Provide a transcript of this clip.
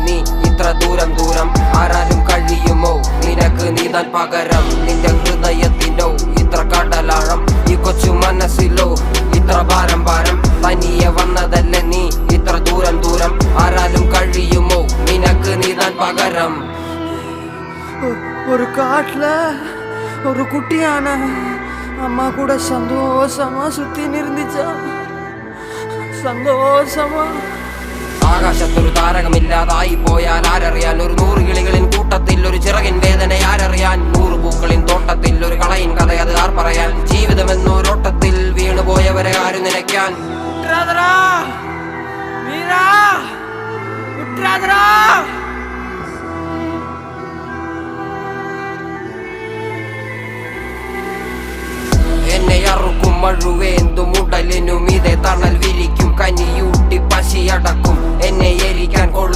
നീ ഇത്ര ദൂരം ആരാലും കഴിയുമോ നിനക്ക് നീതാൻ പകരം? നിന്റെ ഹൃദയത്തിനോ ഇത്ര കടലാഴം, ഈ കൊച്ചു മനസ്സിലോ ഇത്ര ഭാരം തനിയെ വന്നതല്ലേ നീ ഇത്ര ദൂരം ആരാലും കഴിയുമോ നിനക്ക് നീതാൻ പകരം? ஒரு காட்டுல ஒரு குட்டியான அம்மா கூட சந்தோஷமா சுத்தி நிறுந்துச்சா, സന്തോഷമാ. ആകാശത്തൊരു താരകമില്ലാതായി പോയാൽ ആരറിയാൻ? ഒരു 100 കിളികളിൻ കൂട്ടത്തിൽ ഒരു ചിറകിൻ വേദന ആരറിയാൻ? 100 പൂക്കളിൻ തോട്ടത്തിൽ ഒരു കളയിൻ കഥ അത് ആർ പറയാൻ? ജീവിതമെന്നൊരോട്ടത്തിൽ വീണുപോയവരെ ആരും നിലയ്ക്കാൻ? എന്നെ അറുക്കും മഴുവേന്തും ഉടലിനും ഇതേ തണൽ വിരിക്കും, കനിയൂട്ടി പശിയടക്കും എന്നെ എരിക്കാൻ കൊള്ളു